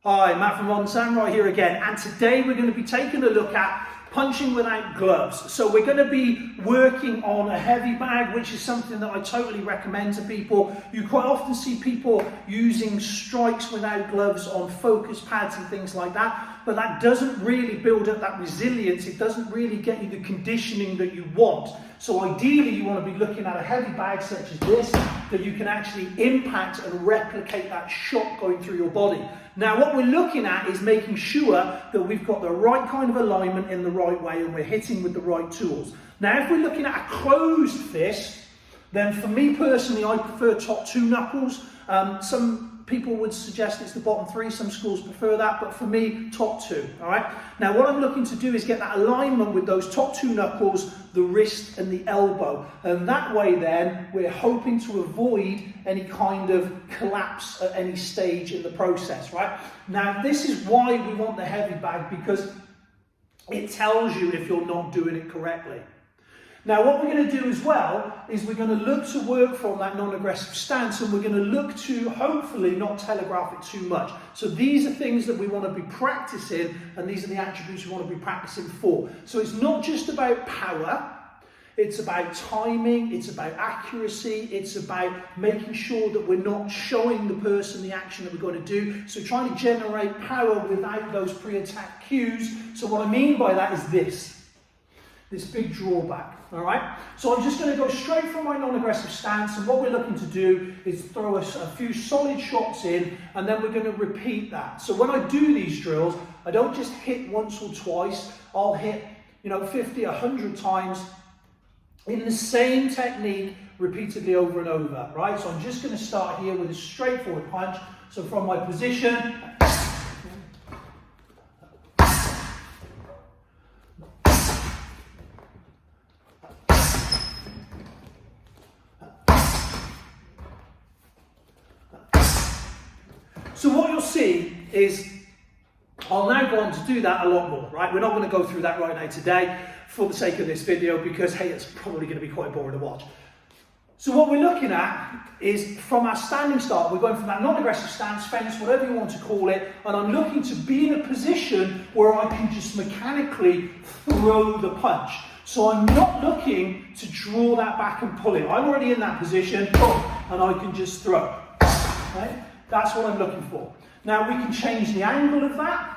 Hi, Matt from Modern Samurai here again, and today we're going to be taking a look at punching without gloves. So we're going to be working on a heavy bag, which is something that I totally recommend to people. You quite often see people using strikes without gloves on focus pads and things like that, but that doesn't really build up that resilience. It doesn't really get you the conditioning that you want. So ideally you want to be looking at a heavy bag such as this, that you can actually impact and replicate that shot going through your body. Now what we're looking at is making sure that we've got the right kind of alignment in the right way and we're hitting with the right tools. Now if we're looking at a closed fist, then for me personally I prefer top 2 knuckles. Some people would suggest it's the bottom 3, some schools prefer that, but for me, top 2, all right? Now what I'm looking to do is get that alignment with those top 2 knuckles, the wrist and the elbow, and that way then we're hoping to avoid any kind of collapse at any stage in the process, right? Now this is why we want the heavy bag, because it tells you if you're not doing it correctly. Now what we're going to do as well is we're going to look to work from that non-aggressive stance, and we're going to look to hopefully not telegraph it too much. So these are things that we want to be practicing, and these are the attributes we want to be practicing for. So it's not just about power, it's about timing, it's about accuracy, it's about making sure that we're not showing the person the action that we're going to do. So trying to generate power without those pre-attack cues. So what I mean by that is this big drawback, all right? So I'm just going to go straight from my non-aggressive stance, and what we're looking to do is throw a few solid shots in, and then we're going to repeat that. So when I do these drills, I don't just hit once or twice, I'll hit 50, 100 times in the same technique repeatedly over and over, right? So I'm just going to start here with a straightforward punch. So from my position, so what you'll see is, I'll now go on to do that a lot more, right? We're not going to go through that right now today for the sake of this video, because, hey, it's probably going to be quite boring to watch. So what we're looking at is from our standing start, we're going from that non-aggressive stance, fence, whatever you want to call it, and I'm looking to be in a position where I can just mechanically throw the punch. So I'm not looking to draw that back and pull it. I'm already in that position, and I can just throw, right? That's what I'm looking for. Now we can change the angle of that,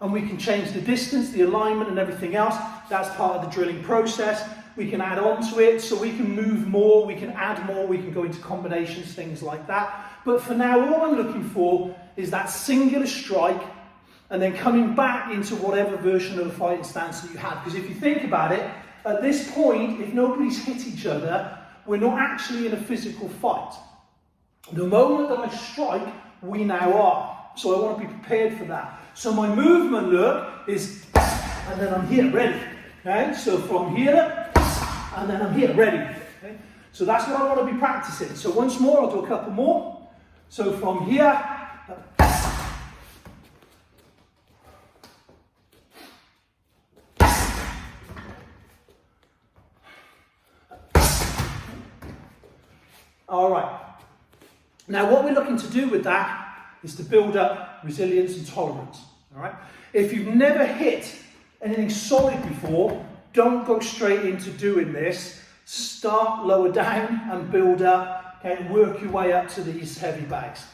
and we can change the distance, the alignment and everything else. That's part of the drilling process. We can add on to it, so we can move more, we can add more, we can go into combinations, things like that. But for now, all I'm looking for is that singular strike, and then coming back into whatever version of the fighting stance that you had. Because if you think about it, at this point, if nobody's hit each other, we're not actually in a physical fight. The moment that I strike, we now are. So I want to be prepared for that. So my movement look is, and then I'm here, ready. Okay? So from here, and then I'm here, ready. Okay? So that's what I want to be practicing. So once more, I'll do a couple more. So from here, all right. Now what we're looking to do with that is to build up resilience and tolerance, all right? If you've never hit anything solid before, don't go straight into doing this. Start lower down and build up, okay? Work your way up to these heavy bags.